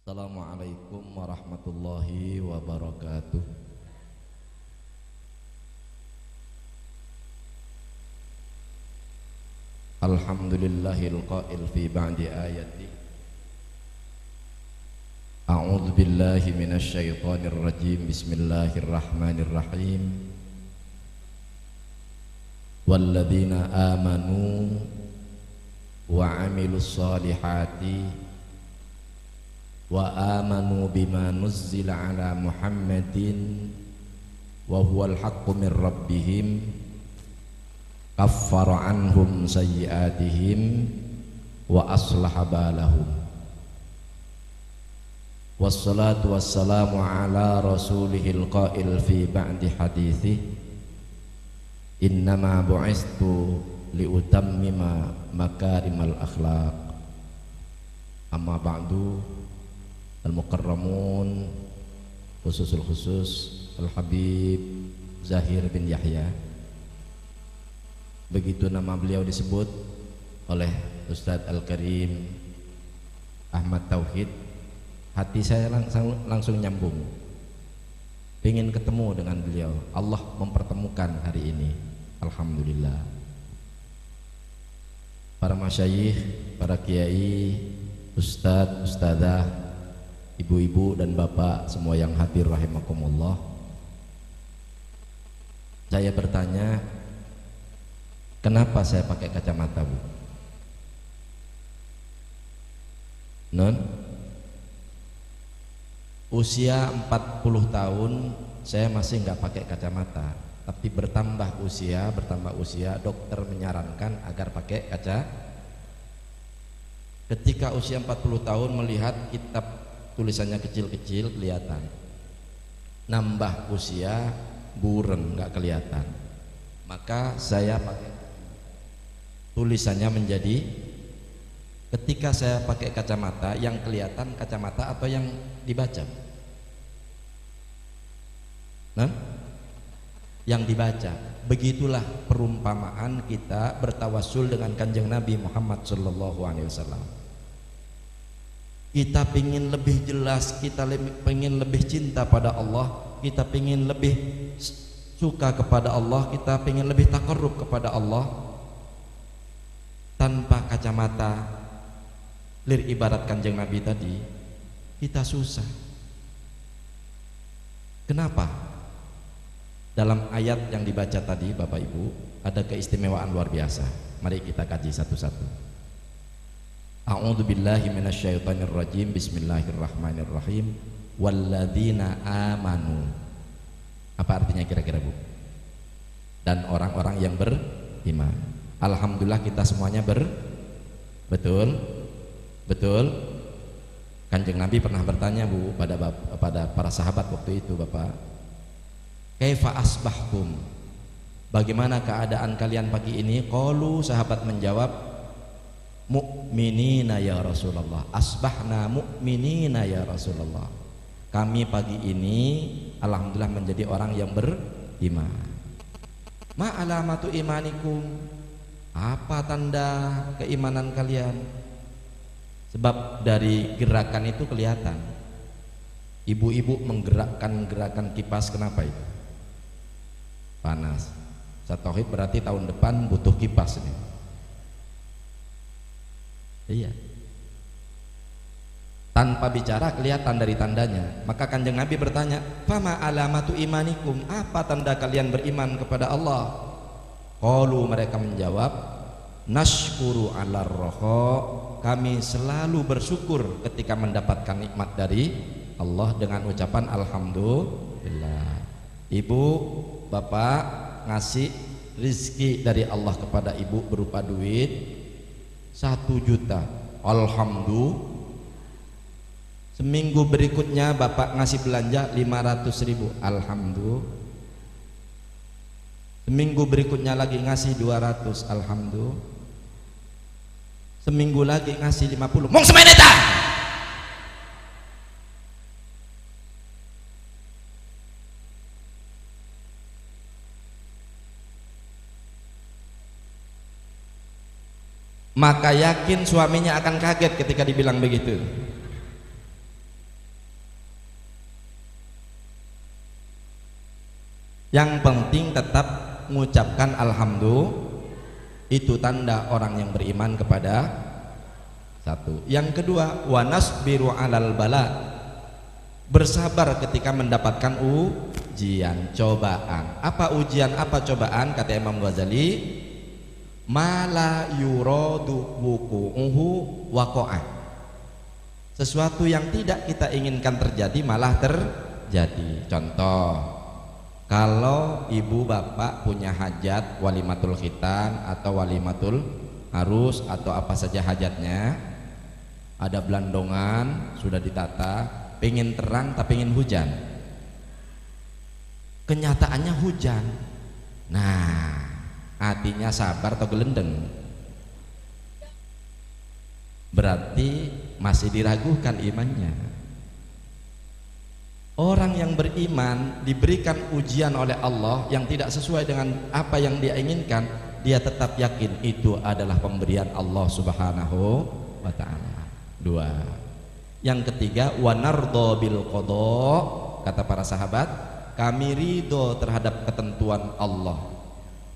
Assalamualaikum warahmatullahi wabarakatuh. Alhamdulillahil qail fi ba'di ayati A'udzu billahi minasy syaithanir rajim. Bismillahirrahmanirrahim. Walladzina amanu wa 'amilus solihati wa amanu bima nuzzila ala Muhammadin wa huwal haqqu min rabbihim kaffara anhum sayyi'atihim wa aslaha balahum. Wassalatu wassalamu ala rasulihil qail fi ba'di hadithi innama bu'istu liutammima makarimal akhlaq. Amma ba'du. Al-Mukarramun, khususul khusus Al-Habib Zahir bin Yahya, begitu nama beliau disebut oleh Ustadz Al-Karim Ahmad Tauhid, hati saya langsung nyambung, ingin ketemu dengan beliau. Allah mempertemukan hari ini, alhamdulillah. Para masyayikh, para kiai, ustadz, ustadzah, ibu-ibu dan bapak semua yang hadir rahimakumullah. Saya bertanya, kenapa saya pakai kacamata, Bu? Non? Usia 40 tahun saya masih nggak pakai kacamata, tapi bertambah usia, dokter menyarankan agar pakai kaca. Ketika usia 40 tahun melihat kitab tulisannya kecil-kecil kelihatan, nambah usia burem nggak kelihatan, maka saya pakai tulisannya menjadi, ketika saya pakai kacamata yang kelihatan kacamata atau yang dibaca? Nah, yang dibaca. Begitulah perumpamaan kita bertawassul dengan Kanjeng Nabi Muhammad SAW. Kita ingin lebih jelas, kita ingin lebih cinta pada Allah, kita ingin lebih suka kepada Allah, kita ingin lebih taqarrub kepada Allah. Tanpa kacamata, ibarat Kanjeng Nabi tadi, kita susah. Kenapa? Dalam ayat yang dibaca tadi Bapak Ibu ada keistimewaan luar biasa. Mari kita kaji satu-satu. A'udzu billahi minasyaitonir rajim. Bismillahirrahmanirrahim. Walladzina amanu. Apa artinya kira-kira, Bu? Dan orang-orang yang beriman. Alhamdulillah kita semuanya betul. Kanjeng Nabi pernah bertanya, Bu, pada para sahabat waktu itu, Bapak, kaifa asbahtum? Bagaimana keadaan kalian pagi ini? Qalu, sahabat menjawab, mu'minina ya Rasulullah. Asbahna mu'minina ya Rasulullah. Kami pagi ini alhamdulillah menjadi orang yang beriman. Ma alamatu imanikum? Apa tanda keimanan kalian? Sebab dari gerakan itu kelihatan. Ibu-ibu menggerakkan gerakan kipas, kenapa itu? Panas. Tauhid berarti tahun depan butuh kipas ini. Iya. Tanpa bicara kelihatan dari tandanya. Maka Kanjeng Nabi bertanya, fama alamatu imanikum? Apa tanda kalian beriman kepada Allah? Qalu, mereka menjawab, nashkuru ala roho. Kami selalu bersyukur ketika mendapatkan nikmat dari Allah dengan ucapan alhamdulillah. Ibu, bapak ngasih rizki dari Allah kepada ibu berupa duit 1 juta, alhamdulillah. Seminggu berikutnya bapak ngasih belanja 500.000, alhamdulillah. Seminggu berikutnya lagi ngasih 200, alhamdulillah. Seminggu lagi ngasih 50, mong semeneta. Maka yakin suaminya akan kaget ketika dibilang begitu. Yang penting tetap mengucapkan alhamdulillah, itu tanda orang yang beriman kepada satu. Yang kedua, wa nasbiru alal bala, bersabar ketika mendapatkan ujian, cobaan. Apa ujian, apa cobaan? Kata Imam Ghazali, mala yuradu wuku'uhu waqa'ah, sesuatu yang tidak kita inginkan terjadi malah terjadi. Contoh, kalau ibu bapak punya hajat walimatul khitan atau walimatul arus atau apa saja hajatnya, ada belandongan sudah ditata, pengen terang tapi pengen hujan, kenyataannya hujan. Nah, hatinya sabar atau gelendeng? Berarti masih diragukan imannya. Orang yang beriman diberikan ujian oleh Allah yang tidak sesuai dengan apa yang dia inginkan, dia tetap yakin itu adalah pemberian Allah Subhanahu wa ta'ala. Dua. Yang ketiga, wa nardha bil qada, kata para sahabat, kami ridho terhadap ketentuan Allah.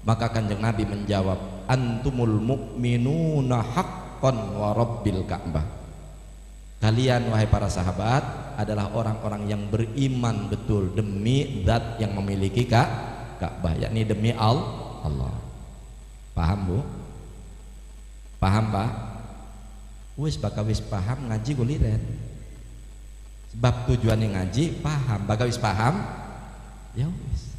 Maka Kanjeng Nabi menjawab, antumul mu'minuna haqqan wa rabbil Ka'bah. Kalian wahai para sahabat adalah orang-orang yang beriman betul demi zat yang memiliki Ka'bah, yakni demi Allah. Paham Bu? Paham Pak? Wis bakal wis paham ngaji guliren. Sebab tujuannya ngaji paham, bakal wis paham ya wis.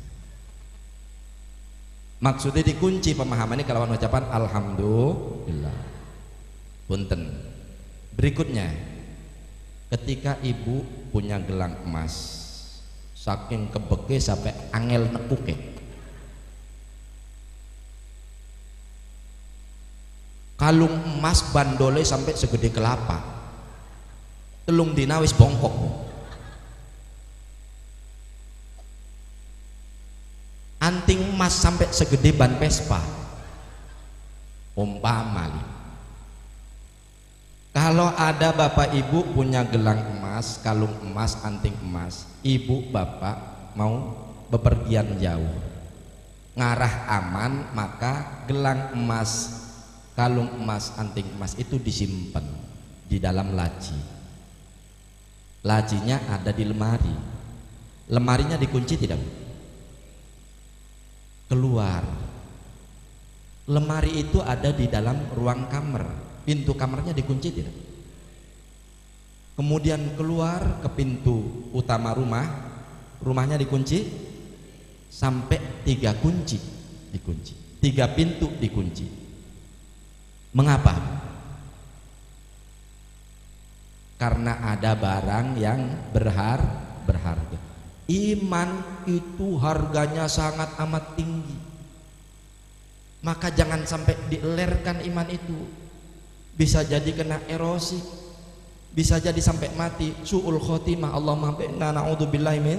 Maksudnya dikunci pemahamannya kalau ucapan alhamdulillah. Punten. Berikutnya, ketika ibu punya gelang emas, saking kebeke sampai angel nekuke, kalung emas bandole sampai segede kelapa, telung dina wis bongkok. Anting emas sampai segede ban Vespa, umpama. Kalau ada bapak ibu punya gelang emas, kalung emas, anting emas, ibu bapak mau bepergian jauh, ngarah aman, maka gelang emas, kalung emas, anting emas itu disimpan di dalam laci. Lacinya ada di lemari. Lemarinya dikunci tidak? Keluar. Lemari itu ada di dalam ruang kamar. Pintu kamarnya dikunci tidak? Kemudian keluar ke pintu utama rumah, rumahnya dikunci sampai 3 kunci dikunci, 3 pintu dikunci. Mengapa? Karena ada barang yang berharga. Iman itu harganya sangat amat tinggi, maka jangan sampai dielerkan iman itu. Bisa jadi kena erosi, bisa jadi sampai mati, su'ul khotimah. Allahumma na'udzubillahi min.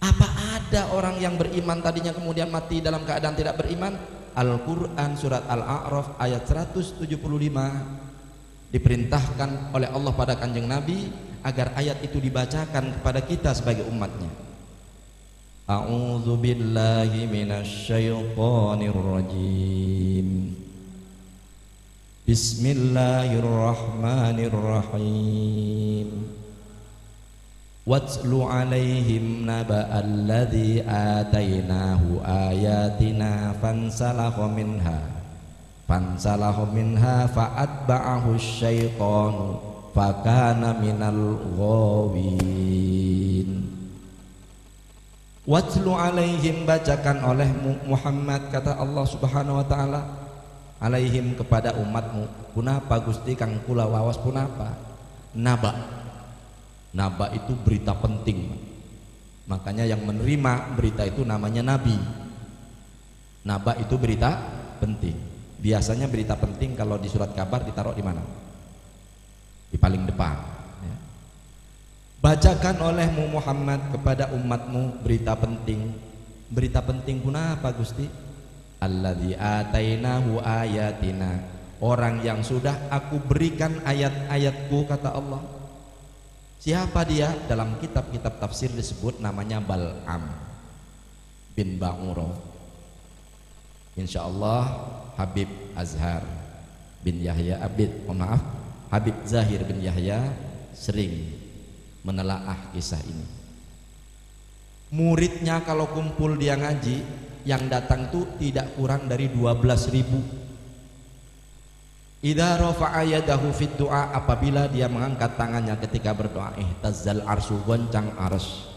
Apa ada orang yang beriman tadinya kemudian mati dalam keadaan tidak beriman? Al-Quran surat Al-A'raf ayat 175 diperintahkan oleh Allah pada Kanjeng Nabi agar ayat itu dibacakan kepada kita sebagai umatnya. A'udzu billahi minasyaitonir rajim. Bismillahirrahmanirrahim. Watslu alaihim naba'alladzi atainahu ayatina fansalakha minha fa'atba'ahu syaitanu fakana minal ghawin. Watslu alaihim, bacakan oleh Muhammad, kata Allah Subhanahu wa ta'ala, alaihim kepada umatmu. Punapa Gusti kang kula wawas punapa? Naba itu berita penting. Makanya yang menerima berita itu namanya nabi. Naba itu berita penting. Biasanya berita penting kalau di surat kabar ditaruh di mana? Di paling depan ya. Bacakan olehmu Muhammad kepada umatmu berita penting. Berita penting punapa Gusti? Alladzi atainahu ayatina, orang yang sudah aku berikan ayat-ayatku, kata Allah. Siapa dia? Dalam kitab-kitab tafsir disebut namanya Bal'am. bin Ba'uro. Insyaallah Habib Azhar bin Yahya Habib Zahir bin Yahya sering menelaah kisah ini. Muridnya kalau kumpul dia ngaji, yang datang tuh tidak kurang dari 12.000. Idza rafa'a yadahu fid du'a, apabila dia mengangkat tangannya ketika berdoa, ihtazzal arsy, goncang arsy.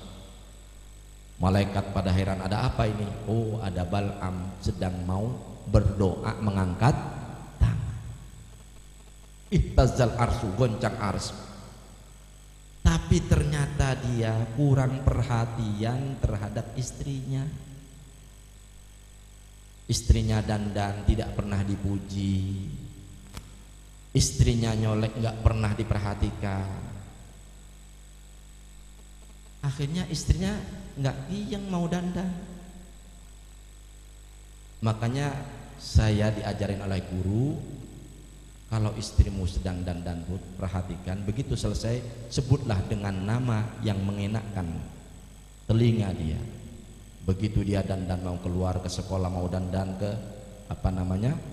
Malaikat pada heran, ada apa ini? Oh, ada Bal'am sedang mau berdoa mengangkat tangan. Ihtazzal arsy, goncang arsy. Tapi ternyata dia kurang perhatian terhadap istrinya. Istrinya dandan tidak pernah dipuji, istrinya nyolek nggak pernah diperhatikan. Akhirnya istrinya nggak yang mau dandan. Makanya saya diajarin oleh guru, kalau istrimu sedang dandan pun perhatikan, begitu selesai sebutlah dengan nama yang mengenakkan telinga dia. Begitu dia dandan mau keluar ke sekolah, mau dandan ke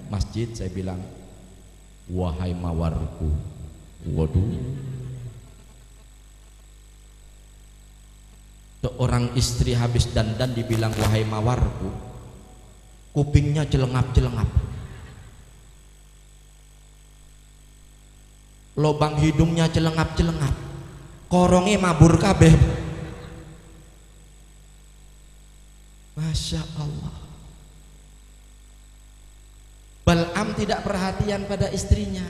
masjid, saya bilang, wahai mawarku. Waduh, seorang istri habis dandan dibilang wahai mawarku, kupingnya celengap-celengap, lobang hidungnya celengap-celengap, korongnya mabur kabeh. Masya Allah. Bal'am tidak perhatian pada istrinya,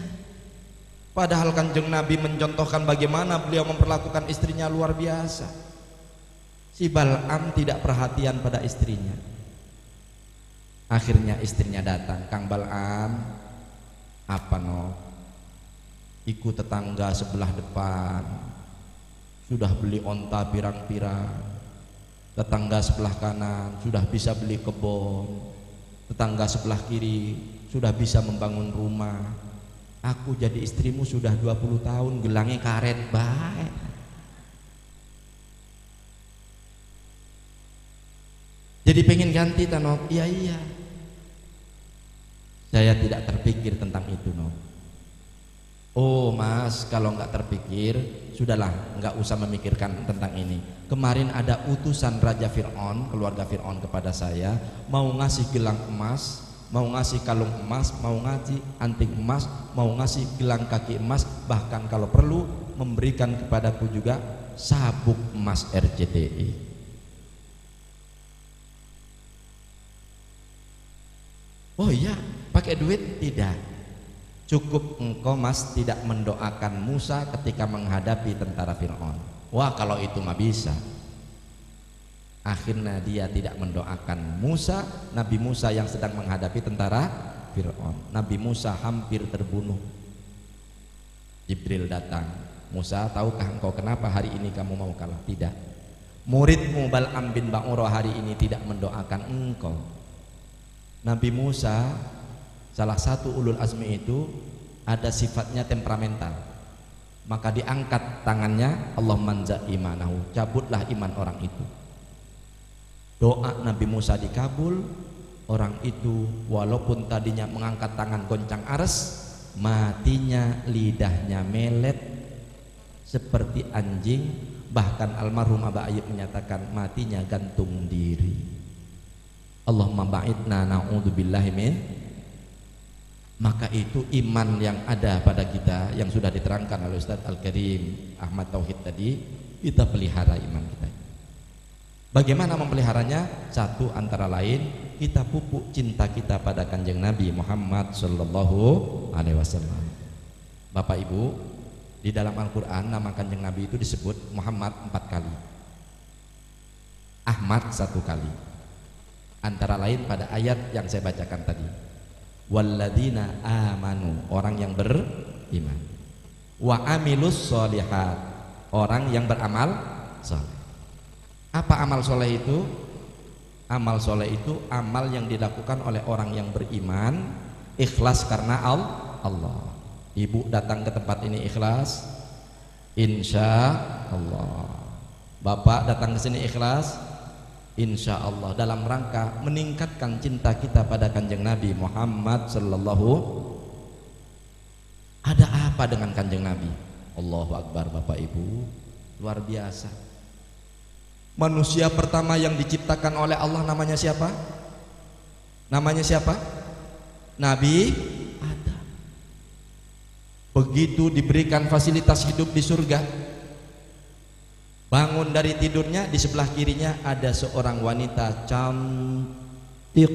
padahal Kanjeng Nabi mencontohkan bagaimana beliau memperlakukan istrinya luar biasa. Si Bal'am tidak perhatian pada istrinya. Akhirnya istrinya datang, Kang Bal'am, apa no? Ikut tetangga sebelah depan sudah beli onta pirang-pirang, tetangga sebelah kanan sudah bisa beli kebun, tetangga sebelah kiri sudah bisa membangun rumah. Aku jadi istrimu sudah 20 tahun, gelangnya karet baik. Jadi pengen ganti Tanop? Iya. Saya tidak terpikir tentang itu, no. Oh mas, kalau nggak terpikir, sudahlah, nggak usah memikirkan tentang ini. Kemarin ada utusan Raja Fir'aun, keluarga Fir'aun kepada saya, mau ngasih gelang emas, mau ngasih kalung emas, mau ngasih anting emas, mau ngasih gelang kaki emas, bahkan kalau perlu memberikan kepadaku juga sabuk emas RCTI. Oh iya, pakai duit? Tidak. Cukup engkau mas tidak mendoakan Musa ketika menghadapi tentara Fir'aun. Wah, kalau itu mah bisa. Akhirnya dia tidak mendoakan Musa, Nabi Musa yang sedang menghadapi tentara Fir'aun. Nabi Musa hampir terbunuh. Jibril datang, Musa, tahukah engkau kenapa hari ini kamu mau kalah? Tidak. Muridmu Bal'am bin Ba'uro hari ini tidak mendoakan engkau. Nabi Musa, salah satu ulul azmi itu, ada sifatnya temperamental. Maka diangkat tangannya, Allah manza imanahu, cabutlah iman orang itu. Doa Nabi Musa dikabul. Orang itu walaupun tadinya mengangkat tangan goncang ares, matinya lidahnya melet seperti anjing. Bahkan almarhum Aba Ayyub menyatakan matinya gantung diri. Allahumma ba'idna na'udzubillahi min. Maka itu iman yang ada pada kita yang sudah diterangkan oleh Ustaz Al-Karim Ahmad Tauhid tadi, kita pelihara iman kita. Bagaimana memeliharanya? Satu antara lain, kita pupuk cinta kita pada Kanjeng Nabi Muhammad sallallahu alaihi wasallam. Bapak Ibu, di dalam Al-Qur'an nama Kanjeng Nabi itu disebut Muhammad 4 kali, Ahmad 1 kali. Antara lain pada ayat yang saya bacakan tadi, walladzina amanu, orang yang beriman, wa amilus sholihat, orang yang beramal soleh. Apa amal soleh itu? Amal soleh itu amal yang dilakukan oleh orang yang beriman, ikhlas karena Allah. Ibu datang ke tempat ini ikhlas, insya Allah. Bapak datang ke sini ikhlas, insya Allah dalam rangka meningkatkan cinta kita pada Kanjeng Nabi Muhammad sallallahu. Ada apa dengan Kanjeng Nabi? Allahu Akbar Bapak Ibu, luar biasa. Manusia pertama yang diciptakan oleh Allah namanya siapa? Namanya siapa? Nabi Adam. Begitu diberikan fasilitas hidup di surga, bangun dari tidurnya, di sebelah kirinya ada seorang wanita cantik,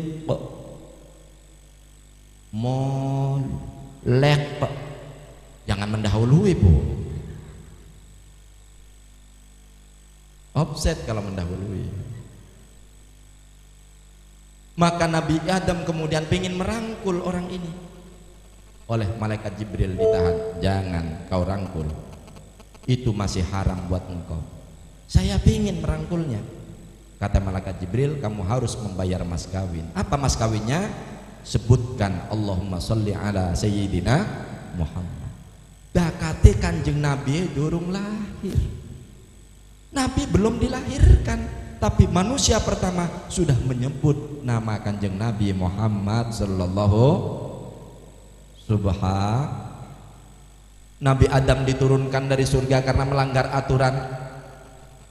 molek. Jangan mendahului, Bu. Offset kalau mendahului. Maka Nabi Adam kemudian ingin merangkul orang ini. Oleh malaikat Jibril ditahan. Jangan kau rangkul, itu masih haram buat engkau. Saya ingin merangkulnya. Kata malaikat Jibril, kamu harus membayar mas kawin. Apa mas kawinnya? Sebutkan Allahumma sholli ala sayyidina Muhammad. Dakate Kanjeng Nabi durung lahir. Nabi belum dilahirkan, tapi manusia pertama sudah menyebut nama Kanjeng Nabi Muhammad sallallahu. Nabi Adam diturunkan dari surga karena melanggar aturan,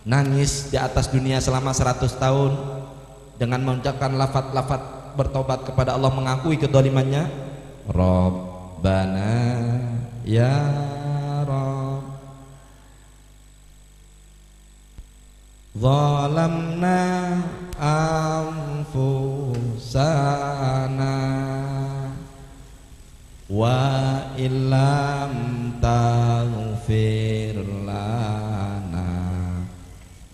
nangis di atas dunia selama 100 tahun dengan mengucapkan lafaz-lafaz bertobat kepada Allah, mengakui kedolimannya. Rabbana ya Rabb, zalamna anfusana wa illam taghfir lana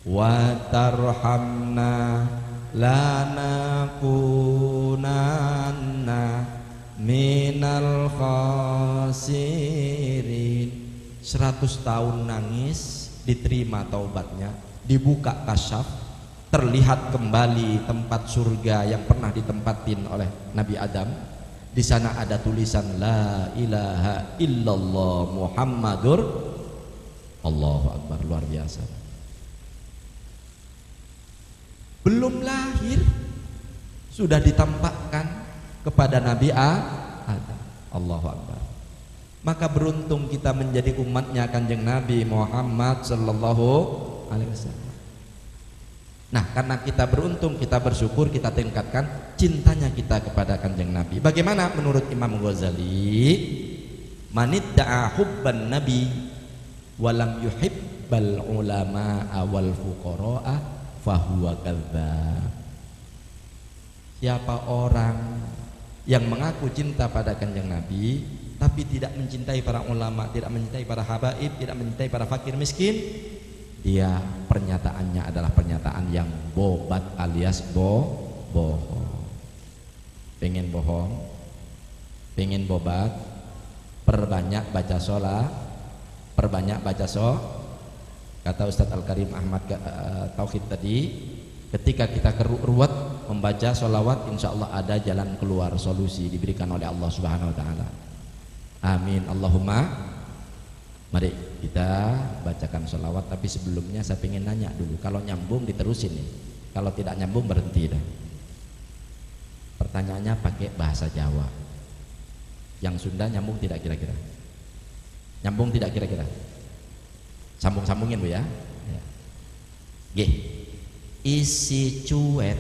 wa tarhamna lanakunanna minal khasirin. 100 tahun nangis, diterima taubatnya, dibuka kasyaf, terlihat kembali tempat surga yang pernah ditempatin oleh Nabi Adam. Di sana ada tulisan la ilaha illallah Muhammadur. Allahu Akbar, luar biasa. Belum lahir sudah ditampakkan kepada Nabi Adam. Allahu Akbar. Maka beruntung kita menjadi umatnya Kanjeng Nabi Muhammad sallallahu alaihi wasallam. Nah, karena kita beruntung, kita bersyukur, kita tingkatkan cintanya kita kepada Kanjeng Nabi. Bagaimana menurut Imam Ghazali? Manidda'a hubban nabi walam yuhibbal ulama wal fuqara'a fahuwa kadzdzab. Siapa orang yang mengaku cinta pada Kanjeng Nabi tapi tidak mencintai para ulama, tidak mencintai para habaib, tidak mencintai para fakir miskin, dia pernyataannya adalah pernyataan yang bobat alias bohong. Pengen bohong, pengen bobat, perbanyak baca sholat, perbanyak baca kata Ustadz Al-Karim Ahmad Tauhid tadi, ketika kita keruat membaca sholawat, insya Allah ada jalan keluar, solusi diberikan oleh Allah Subhanahu Wa Taala. Amin Allahumma. Mari kita bacakan sholawat, tapi sebelumnya saya ingin nanya dulu. Kalau nyambung diterusin nih, kalau tidak nyambung berhenti dah. Pertanyaannya pakai bahasa Jawa. Yang Sunda nyambung tidak kira-kira? Nyambung tidak kira-kira? Sambung-sambungin Bu ya. G. Isi cuet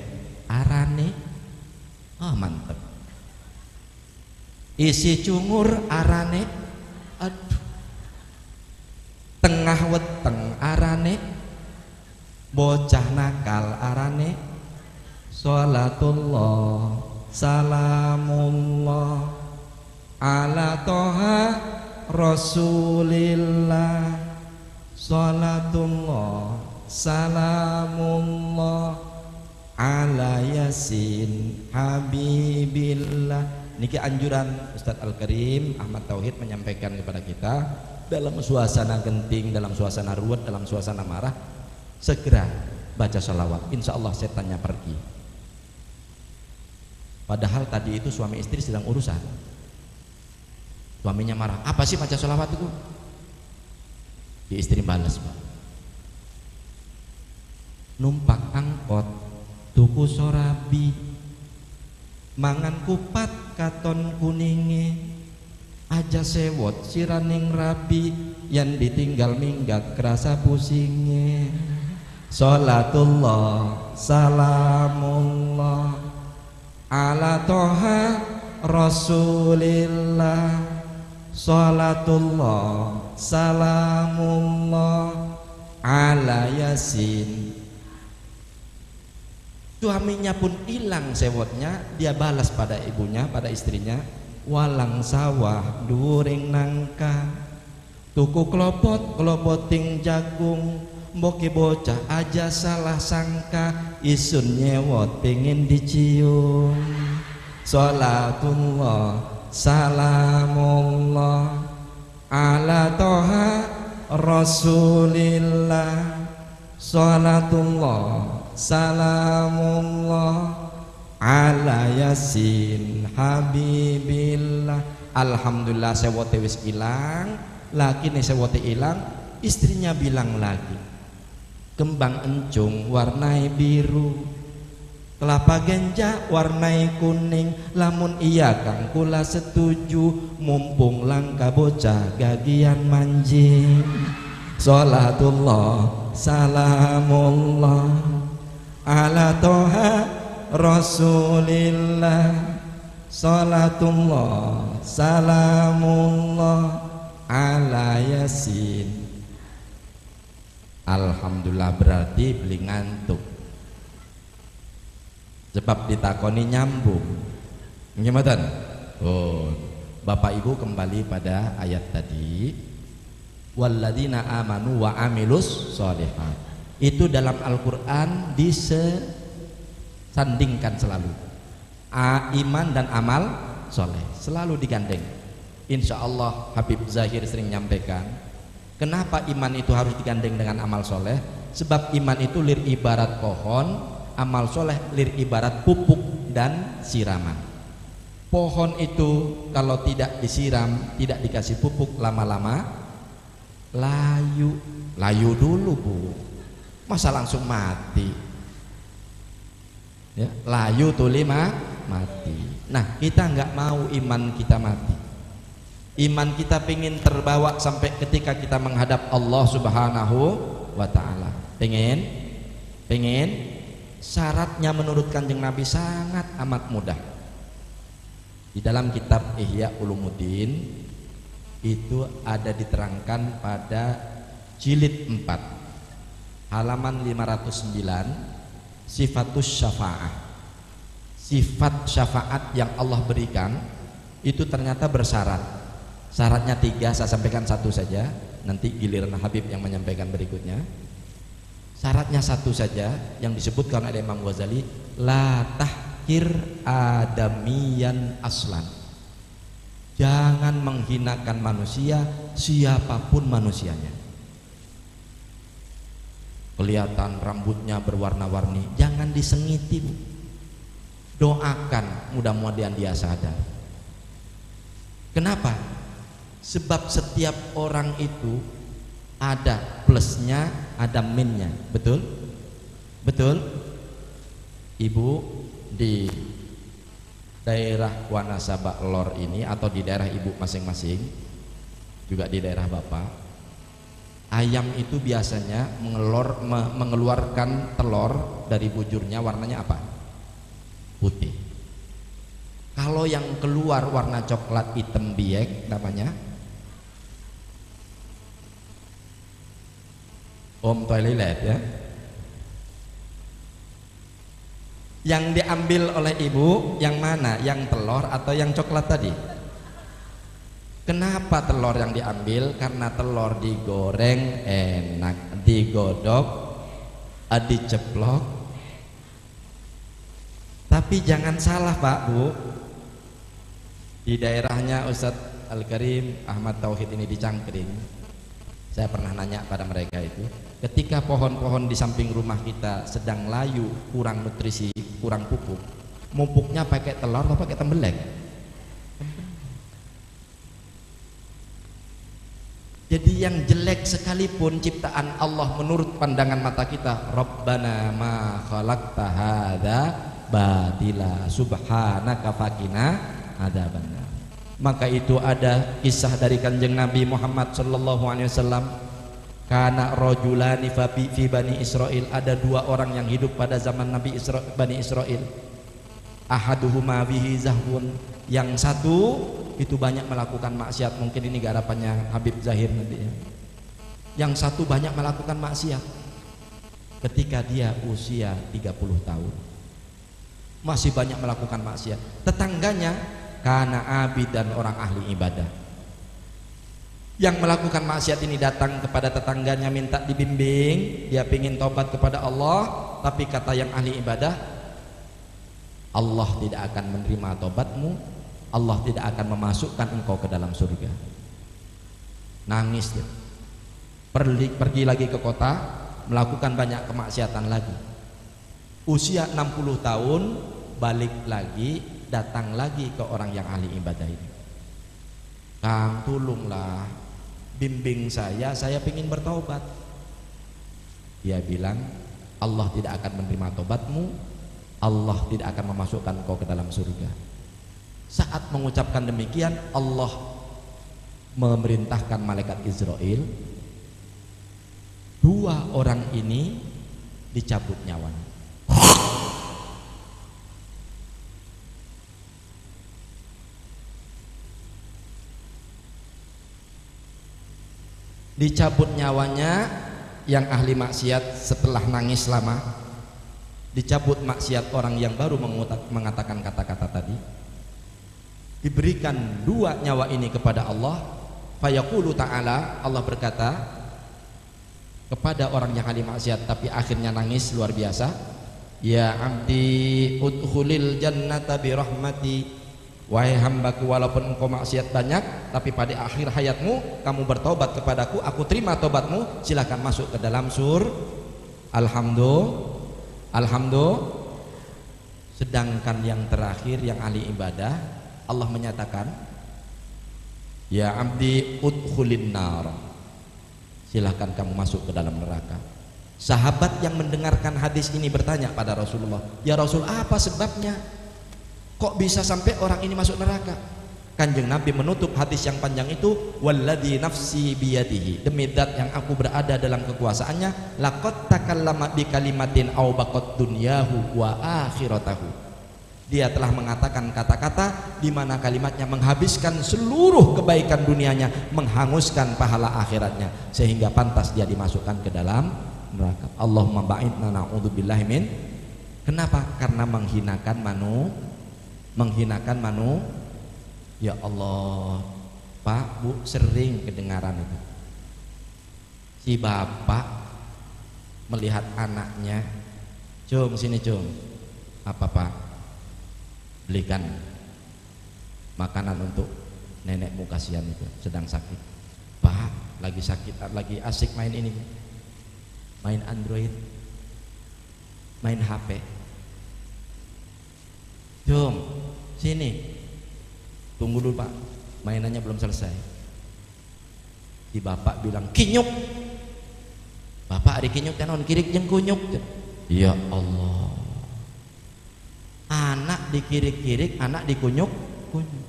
arane, oh mantep. Isi cungur arane, aduh. Tengah weteng arane, bocah nakal arane. Sholatullah salamullah ala toha rasulillah. Sholatullah salamullah ala yasin habibillah. Niki anjuran Ustadz Al-Karim Ahmad Tauhid menyampaikan kepada kita, dalam suasana genting, dalam suasana ruwet, dalam suasana marah, segera baca sholawat, insya Allah setannya pergi. Padahal tadi itu suami istri sedang urusan, suaminya marah, apa sih baca sholawat itu? Di istri balas, Pak, numpak angkot tuku sorabi, mangan kupat katon kuninge, aja sewot siraning rabi, yang ditinggal minggat kerasa pusinge. Salatullah salamullah ala toha rasulillah. Salatullah salamullah ala yasin. Suaminya pun hilang sewotnya, dia balas pada ibunya, pada istrinya, walang sawah during nangka, tuku klopoting jagung, mboki bocah aja salah sangka, isun nyewot pengen dicium. Salatullah salamullah ala toha rasulillah. Salatullah salamullah ala yasin habibillah. Alhamdulillah sewote wis ilang, laki nih sewote ilang, istrinya bilang lagi, kembang encung warnai biru, kelapa genja warnai kuning, lamun iya kang kula setuju, mumpung langka bocah gagian manjing. Salatullah salamullah ala toha rasulillah. Salatullah salamullah ala yasin. Alhamdulillah, berarti beli ngantuk sebab ditakoni nyambung. Gimana? Oh, Bapak Ibu kembali pada ayat tadi, walladzina amanu wa amilus sholihat. Itu dalam Al-Quran disandingkan selalu, iman dan amal soleh selalu digandeng. Insya Allah Habib Zahir sering nyampaikan, kenapa iman itu harus digandeng dengan amal soleh? Sebab iman itu lir ibarat pohon, amal soleh lir ibarat pupuk dan siraman. Pohon itu kalau tidak disiram, tidak dikasih pupuk, lama-lama layu dulu Bu, masa langsung mati ya? Layu tulima mati. Nah, kita nggak mau iman kita mati. Iman kita pengen terbawa sampai ketika kita menghadap Allah Subhanahu wa ta'ala. Pengen syaratnya menurut Kanjeng Nabi sangat amat mudah. Di dalam kitab Ihya Ulumuddin itu ada diterangkan pada jilid 4 halaman 509, sifatus syafa'ah. Sifat syafaat yang Allah berikan itu ternyata bersyarat. Syaratnya 3, saya sampaikan 1 saja, nanti giliran Habib yang menyampaikan berikutnya. Syaratnya 1 saja yang disebutkan oleh Imam Ghazali, la tahkir adamiyan aslan. Jangan menghinakan manusia, siapapun manusianya. Kelihatan rambutnya berwarna-warni, jangan disengiti Bu. Doakan, mudah-mudahan dia sadar. Kenapa? Sebab setiap orang itu ada plusnya, ada minusnya. Betul? Betul? Ibu di daerah Wanasaba Lor ini atau di daerah ibu masing-masing, juga di daerah bapak, ayam itu biasanya mengeluarkan telur dari bujurnya warnanya apa? Putih. Kalau yang keluar warna coklat hitam biek namanya toilet ya. Yang diambil oleh ibu yang mana? Yang telur atau yang coklat tadi? Kenapa telur yang diambil? Karena telur digoreng enak, digodok, diceplok. Tapi jangan salah Pak Bu, di daerahnya Ustadz Al-Karim Ahmad Tauhid ini di Cangkring, saya pernah nanya pada mereka itu, ketika pohon-pohon di samping rumah kita sedang layu, kurang nutrisi, kurang pupuk, mupuknya pakai telur atau pakai tembelek? Jadi yang jelek sekalipun ciptaan Allah menurut pandangan mata kita, Rabbana ma khalaqta hadza batila subhanaka faqina adzabannar. Maka itu ada kisah dari Kanjeng Nabi Muhammad sallallahu alaihi wasallam, kana rajulani fi bani Israil, ada dua orang yang hidup pada zaman Nabi Bani Israil. Ahaduhuma bihi zahwun, yang satu itu banyak melakukan maksiat. Mungkin ini garapannya Habib Zahir nanti ya. Yang satu banyak melakukan maksiat. Ketika dia usia 30 tahun masih banyak melakukan maksiat. Tetangganya karena abid dan orang ahli ibadah. Yang melakukan maksiat ini datang kepada tetangganya minta dibimbing, dia ingin tobat kepada Allah, tapi kata yang ahli ibadah, Allah tidak akan menerima tobatmu, Allah tidak akan memasukkan engkau ke dalam surga. Nangis dia. Pergi lagi ke kota, melakukan banyak kemaksiatan lagi. Usia 60 tahun balik lagi, datang lagi ke orang yang ahli ibadah ini. Kang, tolonglah bimbing saya ingin bertaubat. Dia bilang, Allah tidak akan menerima tobatmu, Allah tidak akan memasukkan kau ke dalam surga. Saat mengucapkan demikian, Allah memerintahkan malaikat Israel, dua orang ini dicabut nyawanya. Dicabut nyawanya yang ahli maksiat setelah nangis lama. Dicabut maksiat orang yang baru mengatakan kata-kata tadi. Diberikan dua nyawa ini kepada Allah. Fayaqulu ta'ala, Allah berkata kepada orang yang ahli maksiat tapi akhirnya nangis luar biasa, ya abdi udkhulil jannata bi rahmati, wahai hambaku walaupun engkau maksiat banyak tapi pada akhir hayatmu kamu bertobat kepadaku, aku terima tobatmu, silakan masuk ke dalam Alhamdulillah. Sedangkan yang terakhir yang ahli ibadah, Allah menyatakan, ya abdi udkhulin nar, silahkan kamu masuk ke dalam neraka. Sahabat yang mendengarkan hadis ini bertanya pada Rasulullah, ya Rasul, apa sebabnya kok bisa sampai orang ini masuk neraka? Kanjeng Nabi menutup hadis yang panjang itu, walladzi nafsi biyadihi, demi zat yang aku berada dalam kekuasaannya, laqad takallama bi kalimatin aw baqat dunyahu wa akhiratahu. Dia telah mengatakan kata-kata di mana kalimatnya menghabiskan seluruh kebaikan dunianya, menghanguskan pahala akhiratnya, sehingga pantas dia dimasukkan ke dalam neraka. Allahumma ba'idna na'udzubillahi min. Kenapa? Karena menghinakan manu. Ya Allah, Pak, Bu, sering kedengaran itu. Si bapak melihat anaknya, "Cung, sini, Cung." "Apa, Pak?" "Belikan makanan untuk nenekmu, kasihan itu, sedang sakit." "Pak, lagi sakit, lagi asik main ini, main Android, main HP." "Cung, sini." "Tunggu dulu, Pak, mainannya belum selesai." Si bapak bilang, "Kinyuk." "Bapak, ada kinyuk tenon, kirik jeung kunyuk." Ya Allah, anak dikirik-kirik, anak dikunyuk-kunyuk.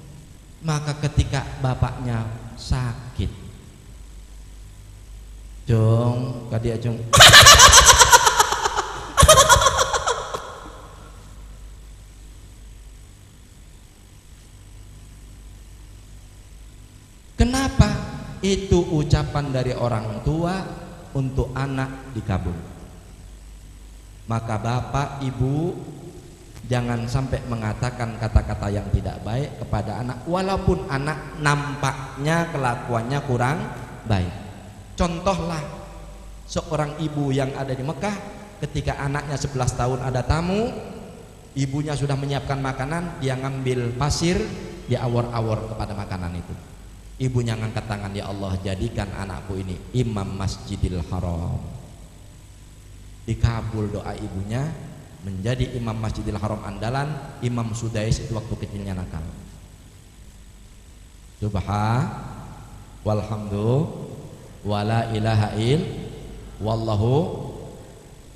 Maka ketika bapaknya sakit, "Jong, kadia Jong." Kenapa? Itu ucapan dari orang tua untuk anak dikabul. Maka bapak, ibu, jangan sampai mengatakan kata-kata yang tidak baik kepada anak, walaupun anak nampaknya kelakuannya kurang baik. Contohlah seorang ibu yang ada di Mekah, ketika anaknya 11 tahun ada tamu, ibunya sudah menyiapkan makanan, dia ngambil pasir, dia awor-awor kepada makanan itu. Ibunya ngangkat tangan, "Ya Allah, jadikan anakku ini imam Masjidil Haram." Dikabul doa ibunya, menjadi imam Masjidil Haram andalan. Imam Sudais itu waktu kecilnya nakal. Subhan walhamdulillah wala ilaha il wallahu.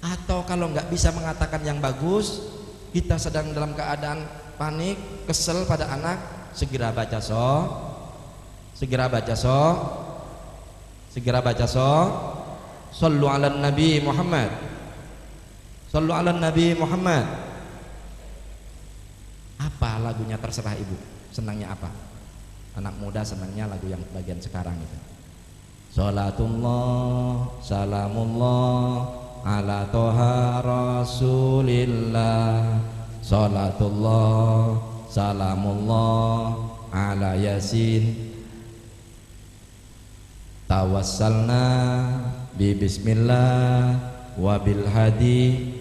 Atau kalau nggak bisa mengatakan yang bagus, kita sedang dalam keadaan panik, kesel pada anak, segera baca segera baca segera baca sallu ala nabi Muhammad, sallu ala nabi Muhammad. Apa lagunya terserah ibu, senangnya apa? Anak muda senangnya lagu yang bagian sekarang itu. Salatullah salamullah ala toha rasulillah, salatullah salamullah ala yasin, tawassalna bi bismillah wa bil hadi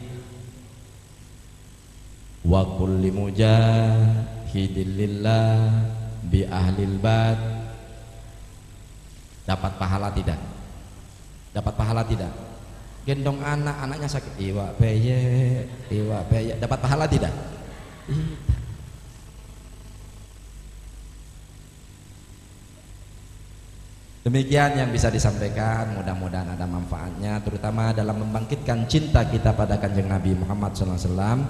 wa kulli mujahidin lillah bi ahlil bad. Dapat pahala tidak? Dapat pahala tidak? Gendong anak, anaknya sakit, iwa peye, dapat pahala tidak? Demikian yang bisa disampaikan, mudah-mudahan ada manfaatnya, terutama dalam membangkitkan cinta kita pada Kanjeng Nabi Muhammad SAW.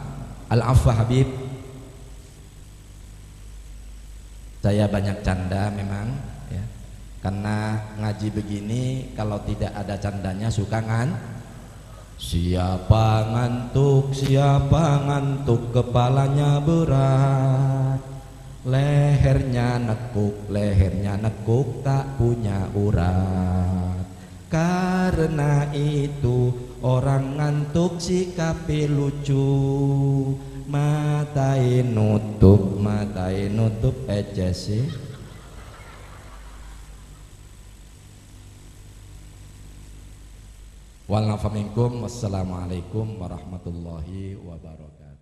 Al-Afwa Habib, saya banyak canda memang ya, karena ngaji begini kalau tidak ada candanya suka siapa ngantuk kepalanya berat, lehernya nekuk tak punya urat. Karena itu orang ngantuk sikapi lucu, matai nutup aja sih. Wal nafa minkum, wassalamualaikum warahmatullahi wabarakatuh.